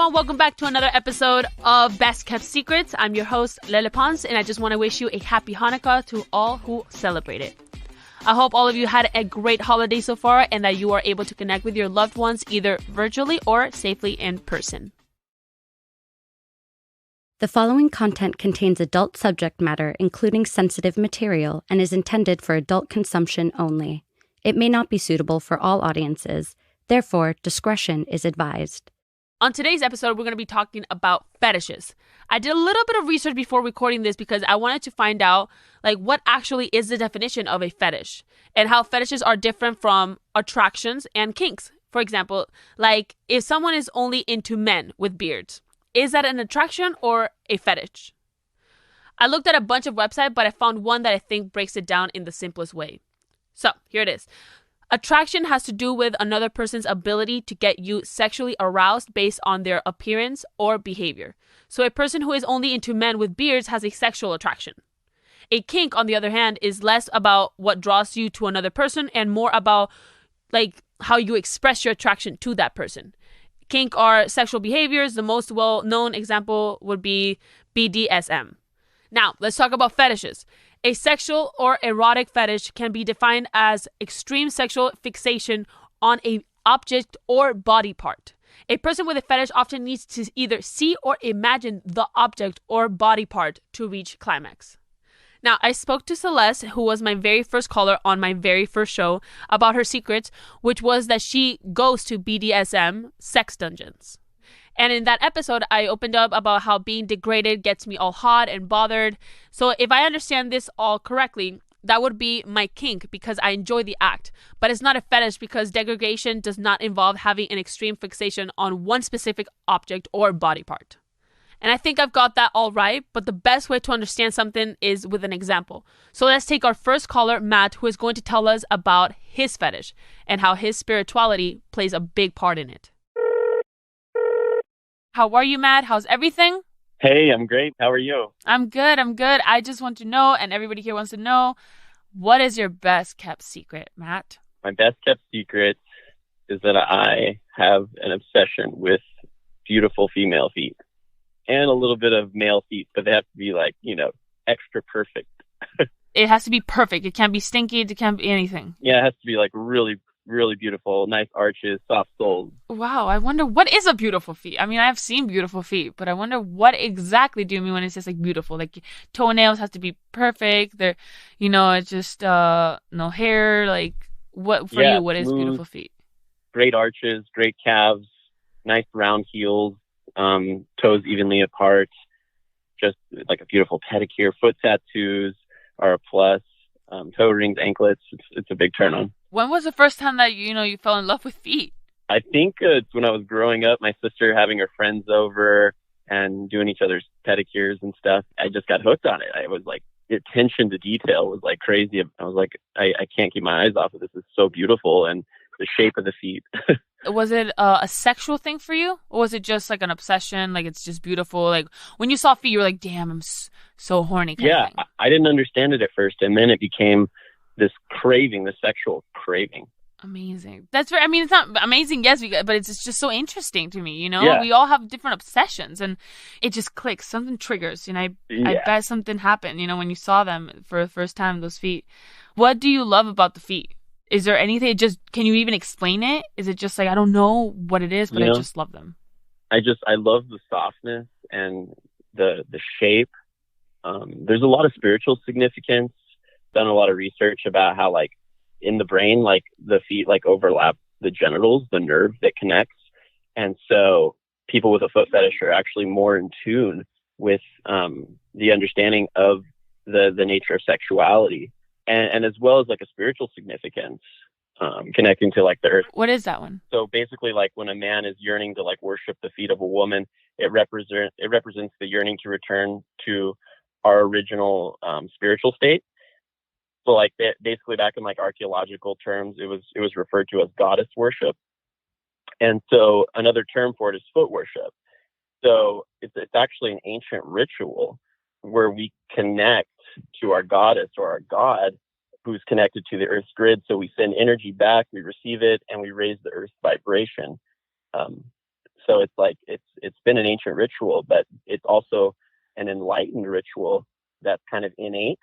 everyone. Welcome back to another episode of Best Kept Secrets. I'm your host, Lele Pons, and I just want to wish you a happy Hanukkah to all who celebrate it. I hope all of you had a great holiday so far and that you are able to connect with your loved ones either virtually or safely in person. The following content contains adult subject matter, including sensitive material, and is intended for adult consumption only. It may not be suitable for all audiences. Therefore, discretion is advised. On today's episode, we're going to be talking about fetishes. I did a little bit of research before recording this because I wanted to find out what actually is the definition of a fetish and how fetishes are different from attractions and kinks. For example, if someone is only into men with beards, is that an attraction or a fetish? I looked at a bunch of websites, but I found one that I think breaks it down in the simplest way. So here it is. Attraction has to do with another person's ability to get you sexually aroused based on their appearance or behavior. So a person who is only into men with beards has a sexual attraction. A kink, on the other hand, is less about what draws you to another person and more about how you express your attraction to that person. Kink are sexual behaviors. The most well-known example would be BDSM. Now, let's talk about fetishes. A sexual or erotic fetish can be defined as extreme sexual fixation on an object or body part. A person with a fetish often needs to either see or imagine the object or body part to reach climax. Now, I spoke to Celeste, who was my very first caller on my very first show, about her secrets, which was that she goes to BDSM sex dungeons. And in that episode, I opened up about how being degraded gets me all hot and bothered. So if I understand this all correctly, that would be my kink because I enjoy the act. But it's not a fetish because degradation does not involve having an extreme fixation on one specific object or body part. And I think I've got that all right, but the best way to understand something is with an example. So let's take our first caller, Matt, who is going to tell us about his fetish and how his spirituality plays a big part in it. How are you, Matt? How's everything? Hey, I'm great. How are you? I'm good. I just want to know, and everybody here wants to know, what is your best kept secret, Matt? My best kept secret is that I have an obsession with beautiful female feet. And a little bit of male feet, but they have to be extra perfect. It has to be perfect. It can't be stinky. It can't be anything. Yeah, it has to be really, really beautiful, nice arches, soft soles. Wow, I wonder what is a beautiful feet. I mean, I've seen beautiful feet, but I wonder what exactly do you mean when it says beautiful? Toenails have to be perfect. They're, it's just no hair. What for you? What is smooth, beautiful feet? Great arches, great calves, nice round heels. Toes evenly apart, just a beautiful pedicure. Foot tattoos are a plus. Toe rings, anklets. It's a big turn on. When was the first time that you fell in love with feet? I think it's when I was growing up. My sister having her friends over and doing each other's pedicures and stuff. I just got hooked on it. I was the attention to detail was crazy. I was I can't keep my eyes off of this. It's so beautiful, and the shape of the feet. Was it a sexual thing for you? Or was it just an obsession? It's just beautiful? When you saw feet, you were damn, I'm so horny. Yeah, I didn't understand it at first. And then it became this craving, this sexual craving. Amazing. That's right. I mean, it's not amazing, yes, but it's just so interesting to me, Yeah. We all have different obsessions and it just clicks. Something triggers. I bet something happened, when you saw them for the first time, those feet. What do you love about the feet? Is there anything, can you even explain it? Is it just I don't know what it is, but I just love them? I love the softness and the shape. There's a lot of spiritual significance. Done a lot of research about how in the brain, the feet overlap the genitals, the nerve that connects. And so people with a foot fetish are actually more in tune with the understanding of the nature of sexuality. And as well as a spiritual significance, connecting to the earth. What is that one? So basically, when a man is yearning to worship the feet of a woman, it represents the yearning to return to our original spiritual state. So basically back in archaeological terms, it was referred to as goddess worship. And so another term for it is foot worship. So it's actually an ancient ritual where we connect to our goddess or our god who's connected to the earth's grid. So we send energy back, we receive it, and we raise the earth's vibration. So it's like it's been an ancient ritual, but it's also an enlightened ritual that's kind of innate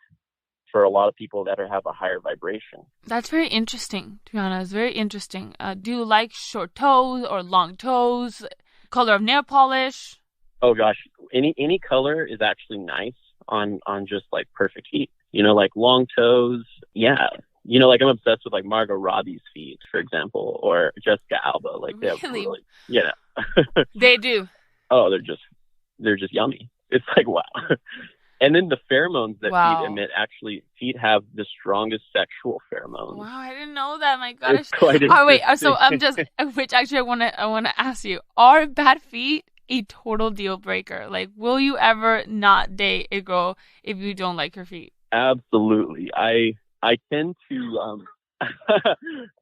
for a lot of people that have a higher vibration. That's very interesting, to be honest. Very interesting. Do you like short toes or long toes? Color of nail polish? Oh gosh, any color is actually nice on just like perfect feet. You know, like long toes. Yeah. You know, like I'm obsessed with like Margot Robbie's feet, for example, or Jessica Alba. Like they have really, yeah. They do. Oh, they're just yummy. It's like wow. And then the pheromones that feet emit, actually, feet have the strongest sexual pheromones. Wow, I didn't know that. My gosh. It's quite interesting. Oh, wait. So I'm just, which actually I want to ask you: are bad feet a total deal breaker? Like, will you ever not date a girl if you don't like her feet? Absolutely. I tend to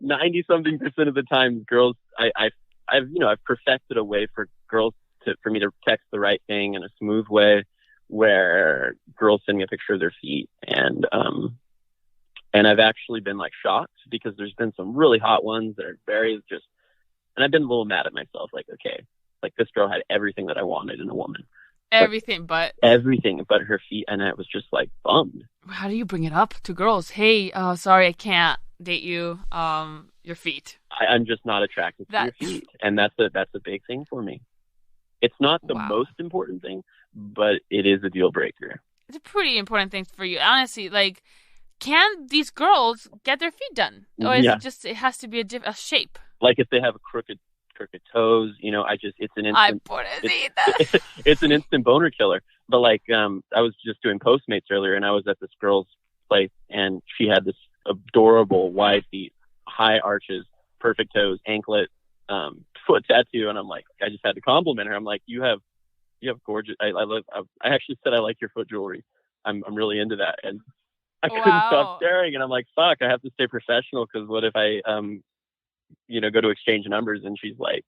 90-something% of the time, girls. I've perfected a way for girls for me to text the right thing in a smooth way, where girls send me a picture of their feet, and I've actually been like shocked because there's been some really hot ones that are very just, and I've been a little mad at myself, like, okay, like this girl had everything that I wanted in a woman. Everything but her feet, and I was just like bummed. How do you bring it up to girls? Hey, sorry, I can't date you. Your feet. I'm just not attracted to your feet, and that's a big thing for me. It's not the most important thing, but it is a deal breaker. It's a pretty important thing for you, honestly. Like, can these girls get their feet done, or is it just it has to be a shape? Like if they have crooked toes, you know, it's an instant. It's an instant boner killer. But like, I was just doing Postmates earlier, and I was at this girl's place, and she had this adorable wide feet, high arches, perfect toes, anklet, foot tattoo, and I'm like, I just had to compliment her. I'm like, you have gorgeous. I actually said I like your foot jewelry. I'm really into that, and I couldn't stop staring. And I'm like, fuck, I have to stay professional, because what if I go to exchange numbers and she's like,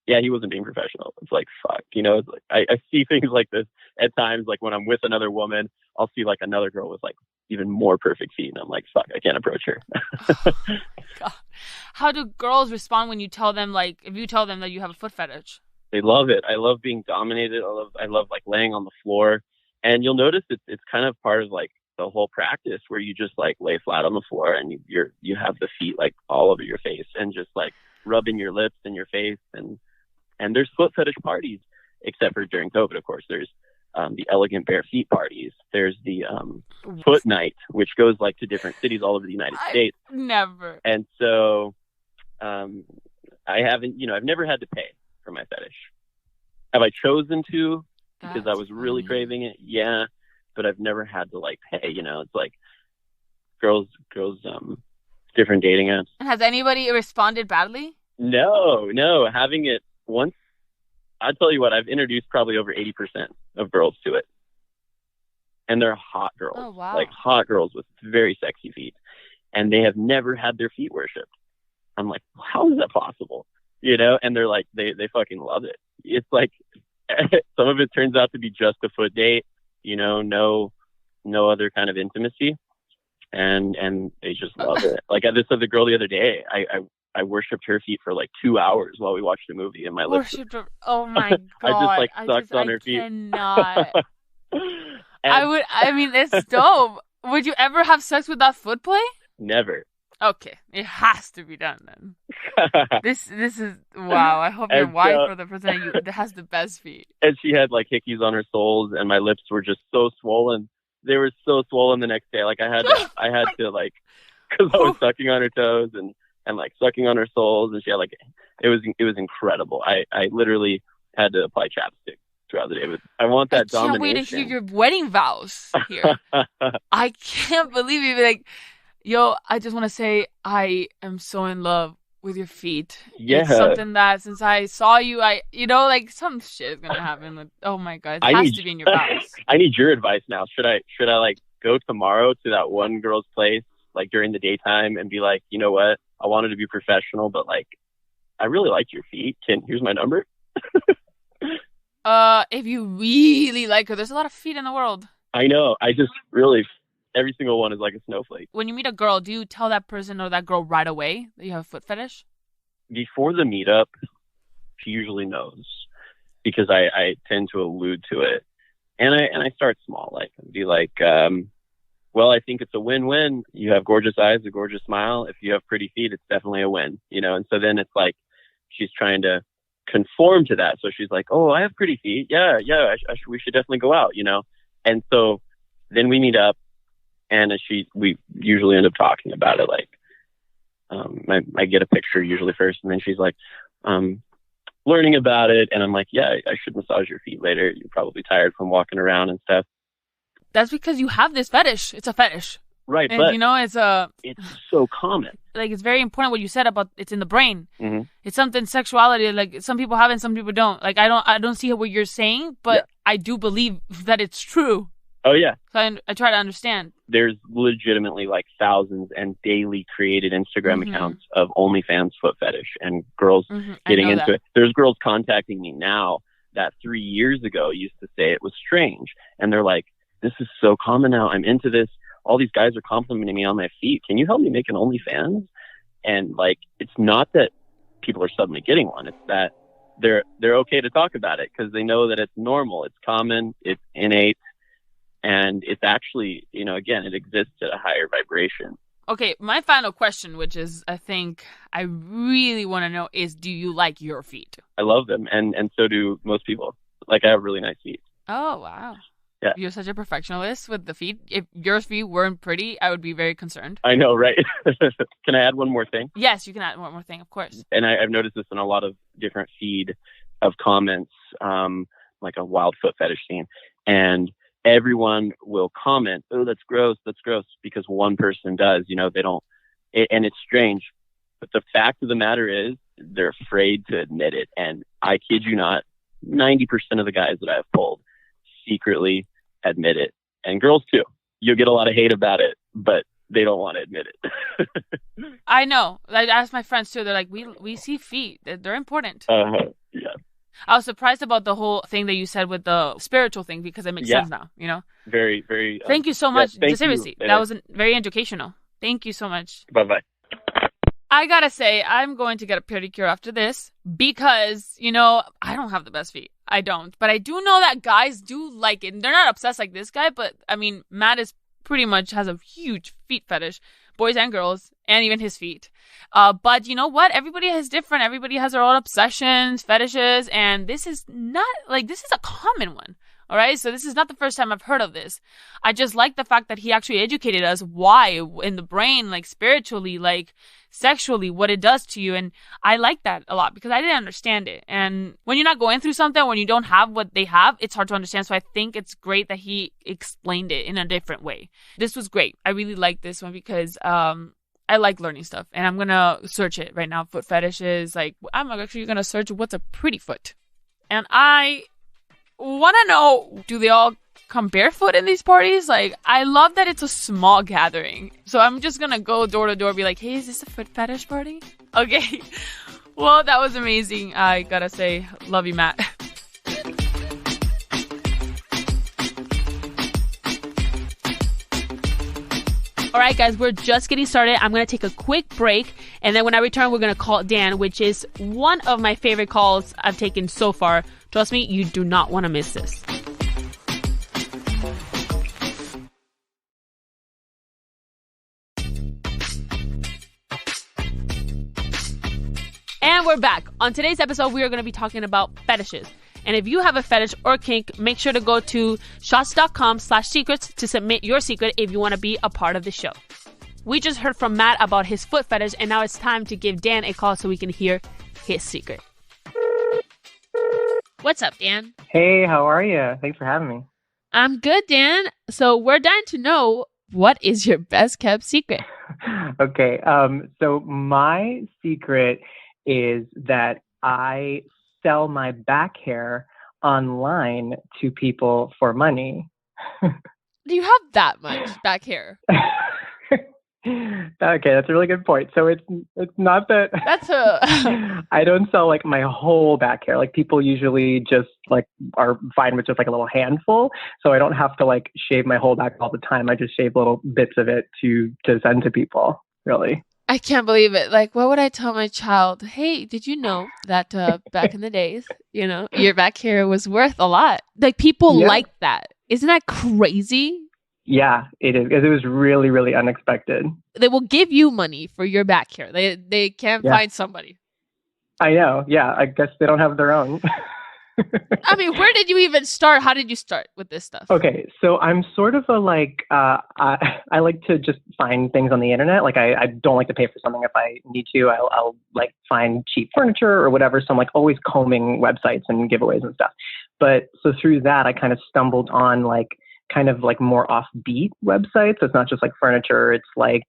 yeah, he wasn't being professional. It's like, fuck, it's like I see things like this at times. Like when I'm with another woman, I'll see like another girl with like even more perfect feet, and I'm like, fuck, I can't approach her. God. How do girls respond when you tell them, like, if you tell them that you have a foot fetish? They love it. I love being dominated. I love like laying on the floor, and you'll notice it's kind of part of like the whole practice where you just like lay flat on the floor, and you have the feet like all over your face, and just like rubbing your lips and your face, and there's foot fetish parties, except for during COVID, of course. There's the elegant bare feet parties. There's the foot night, which goes like to different cities all over the United States. Never. And so I've never had to pay for my fetish. Have I chosen to? Because I was really craving it. Yeah. But I've never had to like pay, it's like girls, different dating apps. Has anybody responded badly? No. Having it once, I'll tell you what, I've introduced probably over 80% of girls to it. And they're hot girls. Oh, wow. Like hot girls with very sexy feet. And they have never had their feet worshipped. I'm like, how is that possible? And they're like, they fucking love it. It's like, some of it turns out to be just a foot date, no other kind of intimacy. And they just love it. Like this other girl the other day, I worshipped her feet for like 2 hours while we watched a movie, and my lips. Oh my God. I just like sucked on her feet. I cannot. It's dope. Would you ever have sex without foot play? Never. Okay, it has to be done then. This is wow. I hope your wife or the person that has the best feet. And she had like hickeys on her soles, and my lips were just so swollen. They were so swollen the next day. Like I had to like, because I was sucking on her toes and like sucking on her soles, and she had like, it was incredible. I literally had to apply chapstick throughout the day. But I want that domination. I can't wait to hear your wedding vows here. I can't believe you. Like, yo, I just want to say I am so in love with your feet. Yeah. It's something that since I saw you, like some shit is going to happen. Like, oh my God, it has to be in your vows. I need your advice now. Should I like go tomorrow to that one girl's place, like during the daytime, and be like, you know what? I wanted to be professional, but like, I really like your feet. Here's my number. If you really like her, there's a lot of feet in the world. I know. I just really, every single one is like a snowflake. When you meet a girl, do you tell that person or that girl right away that you have a foot fetish? Before the meetup, she usually knows because I tend to allude to it. And I start small, like be like, well, I think it's a win-win. You have gorgeous eyes, a gorgeous smile. If you have pretty feet, it's definitely a win, And so then it's like she's trying to conform to that. So she's like, oh, I have pretty feet. Yeah, we should definitely go out, And so then we meet up, and we usually end up talking about it. Like, I get a picture usually first, and then she's like, learning about it, and I'm like, yeah, I should massage your feet later. You're probably tired from walking around and stuff. That's because you have this fetish. It's a fetish. Right, and, but it's so common. Like, it's very important what you said about it's in the brain. Mm-hmm. It's something sexuality. Like, some people have it and some people don't. Like, I don't see what you're saying, but I do believe that it's true. Oh, yeah. So I try to understand. There's legitimately like thousands and daily created Instagram accounts of OnlyFans foot fetish and girls getting into it. There's girls contacting me now that 3 years ago used to say it was strange. And they're like, this is so common now. I'm into this. All these guys are complimenting me on my feet. Can you help me make an OnlyFans? And like, it's not that people are suddenly getting one. It's that they're okay to talk about it because they know that it's normal. It's common. It's innate. And it's actually, again, it exists at a higher vibration. Okay, my final question, which is, I think I really want to know, is do you like your feet? I love them, and so do most people. Like, I have really nice feet. Oh, wow. Yeah. You're such a perfectionist with the feet. If your feet weren't pretty, I would be very concerned. I know, right? Can I add one more thing? Yes, you can add one more thing, of course. And I've noticed this in a lot of different feed of comments, like a wild foot fetish scene. And everyone will comment, oh, that's gross, because one person does, they don't, and it's strange. But the fact of the matter is, they're afraid to admit it. And I kid you not, 90% of the guys that I've pulled secretly admit it. And girls too. You'll get a lot of hate about it, but they don't want to admit it. I know. I asked my friends too. They're like, we see feet. They're important. Yeah. I was surprised about the whole thing that you said with the spiritual thing because it makes sense now, Very, very. Thank you so much. Thank Seriously, you. That was very educational. Thank you so much. Bye-bye. I gotta say, I'm going to get a pedicure after this because, I don't have the best feet. I don't. But I do know that guys do like it. And they're not obsessed like this guy, but, Matt is pretty much has a huge feet fetish. Boys and girls, and even his feet. But you know what? Everybody is different. Everybody has their own obsessions, fetishes, and this is a common one. All right. So this is not the first time I've heard of this. I just like the fact that he actually educated us why in the brain, like spiritually, like sexually, what it does to you. And I like that a lot because I didn't understand it. And when you're not going through something, when you don't have what they have, it's hard to understand. So I think it's great that he explained it in a different way. This was great. I really like this one because, I like learning stuff and I'm going to search it right now. Foot fetishes. Like I'm actually going to search what's a pretty foot. And I want to know, do they all come barefoot in these parties? Like, I love that it's a small gathering. So I'm just going to go door to door and be like, hey, is this a foot fetish party? Okay. Well, that was amazing. I gotta say, love you, Matt. All right, guys, we're just getting started. I'm going to take a quick break. And then when I return, we're going to call Dan, which is one of my favorite calls I've taken so far. Trust me, you do not want to miss this. And we're back. On today's episode, we are going to be talking about fetishes. And if you have a fetish or kink, make sure to go to shots.com/secrets to submit your secret if you want to be a part of the show. We just heard from Matt about his foot fetish, and now it's time to give Dan a call so we can hear his secret. What's up, Dan? Hey, how are you? Thanks for having me. I'm good, Dan. So we're dying to know, what is your best kept secret? Okay, so my secret is that I sell my back hair online to people for money. Do you have that much back hair? Okay, that's a really good point. So it's not that I don't sell like my whole back hair. Like people usually just like are fine with just like a little handful. So I don't have to like shave my whole back all the time. I just shave little bits of it to send to people. Really. I can't believe it. Like, what would I tell my child? Hey, did you know that back in the days, your back hair was worth a lot? Like, people like that. Isn't that crazy? Yeah, it is. It was really, really unexpected. They will give you money for your back hair. They can't find somebody. I know. Yeah, I guess they don't have their own. I mean, where did you even start? How did you start with this stuff? Okay, so I'm sort of a I like to just find things on the internet. Like I don't like to pay for something if I need to. I'll like find cheap furniture or whatever. So I'm like always combing websites and giveaways and stuff. But so through that, I kind of stumbled on like kind of like more offbeat websites. It's not just like furniture. It's like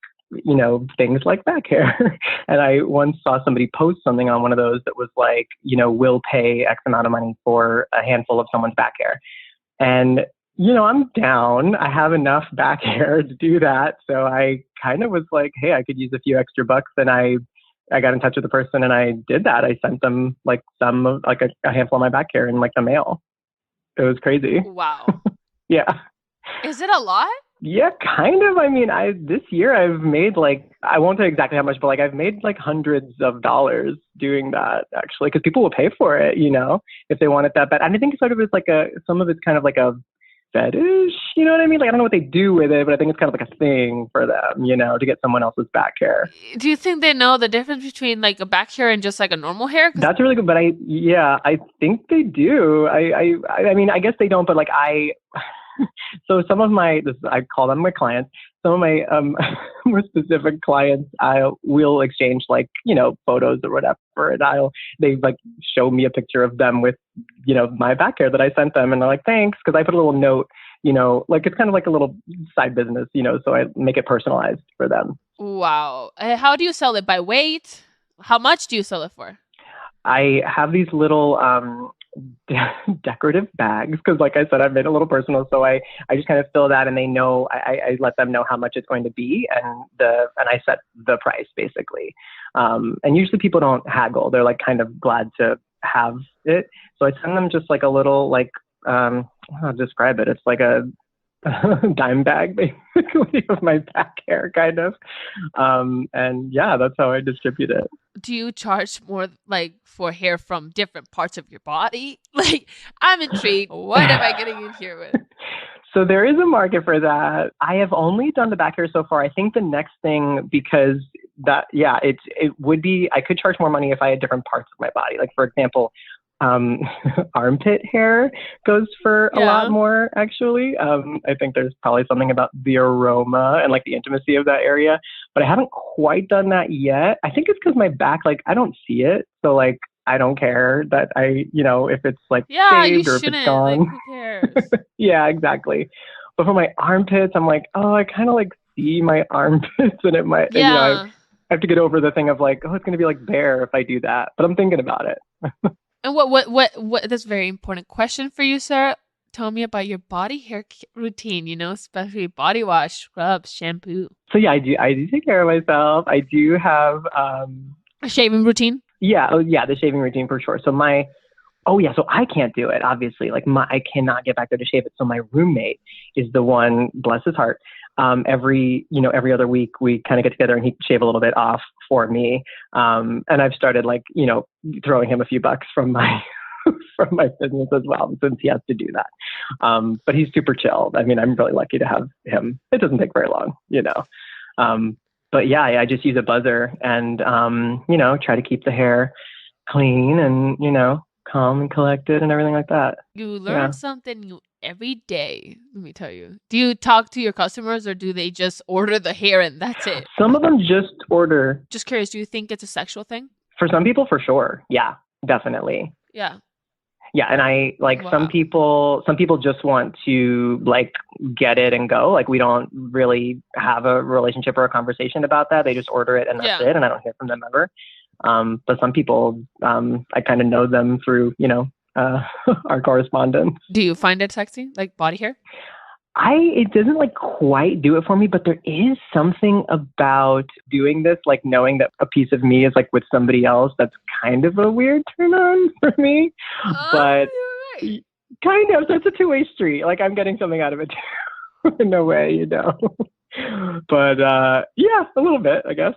things like back hair. And I once saw somebody post something on one of those that was like, will pay X amount of money for a handful of someone's back hair. And, I'm down. I have enough back hair to do that. So I kind of was like, hey, I could use a few extra bucks. And I got in touch with the person and I did that. I sent them like a handful of my back hair in like the mail. It was crazy. Wow. Yeah. Is it a lot? Yeah, kind of. I mean, this year I've made like, I won't say exactly how much, but like I've made like hundreds of dollars doing that actually, because people will pay for it, if they want it that bad. And I think sort of it's like some of it's kind of like a fetish, you know what I mean? Like I don't know what they do with it, but I think it's kind of like a thing for them, to get someone else's back hair. Do you think they know the difference between like a back hair and just like a normal hair? That's really good, but I think they do. I mean, I guess they don't, but like so some of I call them my clients. Some of my more specific clients, I will exchange like, photos or whatever. And they like show me a picture of them with, my back hair that I sent them. And they're like, thanks. Cause I put a little note, like it's kind of like a little side business, so I make it personalized for them. Wow. How do you sell it? By weight? How much do you sell it for? I have these little, decorative bags because like I said, I've made it a little personal, so I just kind of fill that and they know I let them know how much it's going to be and I set the price basically, and usually people don't haggle. They're like kind of glad to have it, so I send them just like a little like I'll describe it. It's like a dime bag basically of my back hair kind of, and yeah, that's how I distribute it. Do you charge more like for hair from different parts of your body? Like, I'm intrigued. What am I getting in here with? So there is a market for that. I have only done the back hair so far. I think the next thing, because it would be, I could charge more money if I had different parts of my body. Like for example, armpit hair goes for a lot more actually. I think there's probably something about the aroma and like the intimacy of that area, but I haven't quite done that yet. I think it's because my back, like I don't see it. So like, I don't care that if it's like shaved or if it's gone. Like, who cares? Yeah, exactly. But for my armpits, I'm like, oh, I kind of like see my armpits and it might, I have to get over the thing of like, oh, it's going to be like bare if I do that, but I'm thinking about it. And what, that's a very important question for you, sir. Tell me about your body hair routine, especially body wash, scrubs, shampoo. So yeah, I do take care of myself. I do have, a shaving routine. Yeah. Oh yeah. The shaving routine for sure. So so I can't do it. Obviously, like I cannot get back there to shave it. So my roommate is the one, bless his heart. Every other week we kind of get together and he'd shave a little bit off for me. And I've started like, throwing him a few bucks from my business as well, since he has to do that. But he's super chill. I mean, I'm really lucky to have him. It doesn't take very long, but yeah, I just use a buzzer and, try to keep the hair clean and, calm and collected and everything like that. You learn something new every day, let me tell you. Do you talk to your customers or do they just order the hair and that's it? Some of them just order. Just curious, do you think it's a sexual thing? For some people, for sure. Yeah, definitely. Yeah. Yeah, and I like some people just want to like get it and go. Like we don't really have a relationship or a conversation about that. They just order it and that's it, and I don't hear from them ever. But some people, I kind of know them through, our correspondence. Do you find it sexy, like body hair? It doesn't like quite do it for me, but there is something about doing this, like knowing that a piece of me is like with somebody else. That's kind of a weird turn on for me, but kind of. So it's a two-way street. Like I'm getting something out of it too, in a way, But yeah, a little bit, I guess.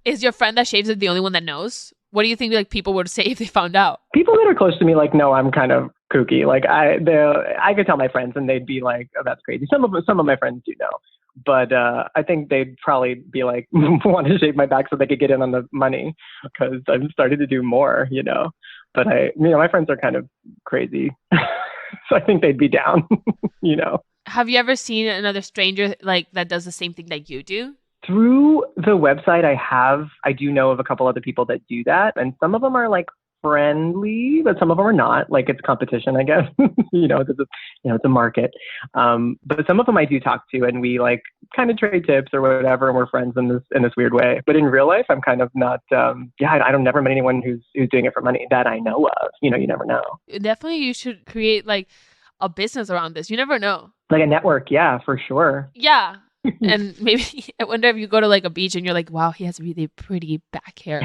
Is your friend that shaves it the only one that knows? What do you think like people would say if they found out? People that are close to me like know I'm kind of kooky. Like I could tell my friends and they'd be like, "Oh, that's crazy." Some of my friends do know, but I think they'd probably be like, want to shave my back so they could get in on the money because I've started to do more, you know. But my friends are kind of crazy, so I think they'd be down, you know. Have you ever seen another stranger like that does the same thing that you do? Through the website, I do know of a couple other people that do that, and some of them are like friendly, but some of them are not. Like it's competition, I guess. It's a market. But some of them I do talk to, and we like kind of trade tips or whatever, and we're friends in this weird way. But in real life, I'm kind of not. I don't never met anyone who's doing it for money that I know of. You never know. Definitely, you should create like a business around this. You never know. Like a network, yeah, for sure. Yeah. And maybe I wonder if you go to like a beach and you're like, wow, he has really pretty back hair.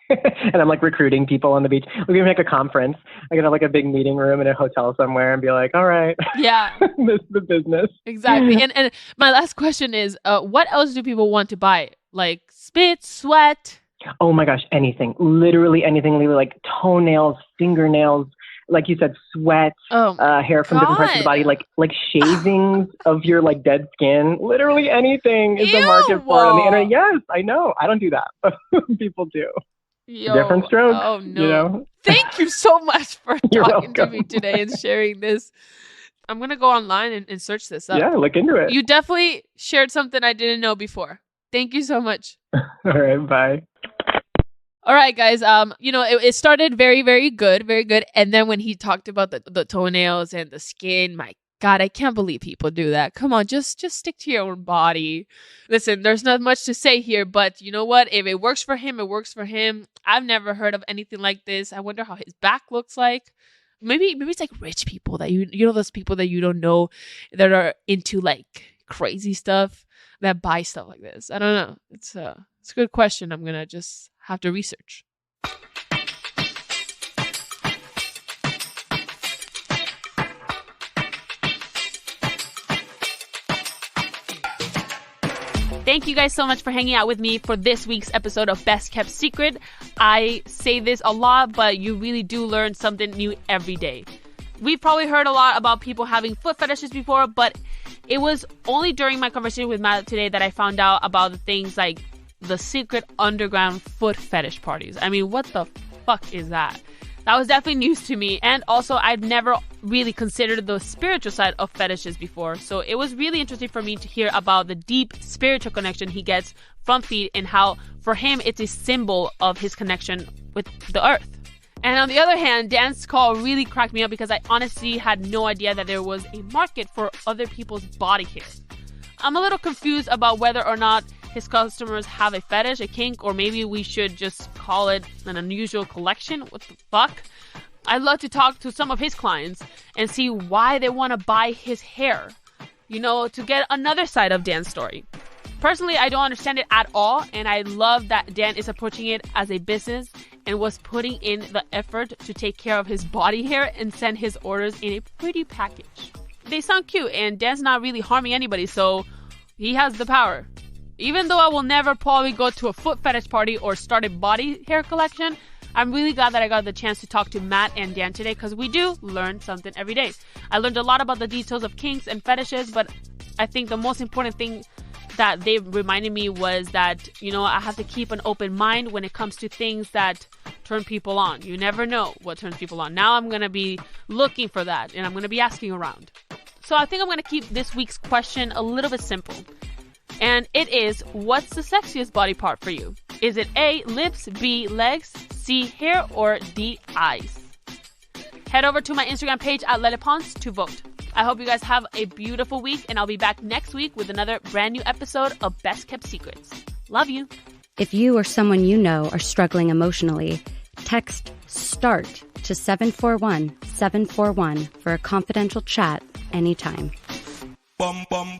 And I'm like recruiting people on the beach. We're going to make a conference. I'm going to have like a big meeting room in a hotel somewhere and be like, all right. Yeah. This is the business. Exactly. And my last question is, what else do people want to buy? Like spit, sweat? Oh my gosh, anything. Literally anything. Literally like toenails, fingernails. Like you said, sweat, hair from different parts of the body, like shavings of your like dead skin. Literally anything is the market for it on the internet. Yes, I know. I don't do that, but people do. Different strokes. Oh no! Thank you so much for talking to me today and sharing this. I'm gonna go online and search this up. Yeah, look into it. You definitely shared something I didn't know before. Thank you so much. All right, bye. All right, guys. It started very, very good, and then when he talked about the toenails and the skin, my God, I can't believe people do that. Come on, just stick to your own body. Listen, there's not much to say here, but you know what? If it works for him, it works for him. I've never heard of anything like this. I wonder how his back looks like. Maybe it's like rich people that you know those people that you don't know that are into like crazy stuff that buy stuff like this. I don't know. It's a good question. I'm gonna just have to research. Thank you guys so much for hanging out with me for this week's episode of Best Kept Secret. I say this a lot, but you really do learn something new every day. We've probably heard a lot about people having foot fetishes before, but it was only during my conversation with Matt today that I found out about the things like the secret underground foot fetish parties. I mean, what the fuck is that? That was definitely news to me. And also, I'd never really considered the spiritual side of fetishes before. So it was really interesting for me to hear about the deep spiritual connection he gets from feet and how, for him, it's a symbol of his connection with the earth. And on the other hand, Dan's call really cracked me up because I honestly had no idea that there was a market for other people's body hair. I'm a little confused about whether or not his customers have a fetish, a kink, or maybe we should just call it an unusual collection. What the fuck? I'd love to talk to some of his clients and see why they want to buy his hair, to get another side of Dan's story. Personally, I don't understand it at all, and I love that Dan is approaching it as a business and was putting in the effort to take care of his body hair and send his orders in a pretty package. They sound cute, and Dan's not really harming anybody, so he has the power. Even though I will never probably go to a foot fetish party or start a body hair collection, I'm really glad that I got the chance to talk to Matt and Dan today because we do learn something every day. I learned a lot about the details of kinks and fetishes, but I think the most important thing that they reminded me was that, I have to keep an open mind when it comes to things that turn people on. You never know what turns people on. Now I'm going to be looking for that, and I'm going to be asking around. So I think I'm going to keep this week's question a little bit simple. And it is, what's the sexiest body part for you? Is it A, lips, B, legs, C, hair, or D, eyes? Head over to my Instagram page at Lele Pons to vote. I hope you guys have a beautiful week, and I'll be back next week with another brand new episode of Best Kept Secrets. Love you. If you or someone you know are struggling emotionally, text START to 741-741 for a confidential chat anytime. Bum, bum.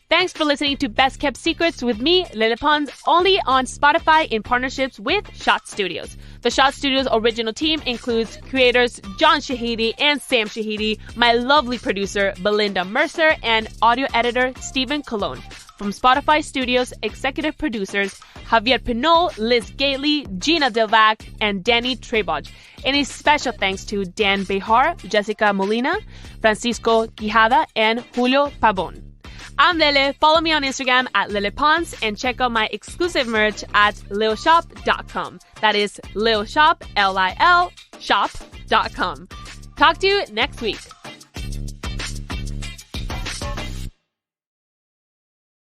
Thanks for listening to Best Kept Secrets with me, Lele Pons, only on Spotify in partnerships with Shot Studios. The Shot Studios original team includes creators John Shahidi and Sam Shahidi, my lovely producer Belinda Mercer, and audio editor Stephen Colon. From Spotify Studios executive producers Javier Pinol, Liz Gately, Gina Delvac, and Danny Treboj. And a special thanks to Dan Behar, Jessica Molina, Francisco Quijada, and Julio Pabon. I'm Lele. Follow me on Instagram at Lele Pons and check out my exclusive merch at lilshop.com. That is lilshop, Lil shop.com. Talk to you next week.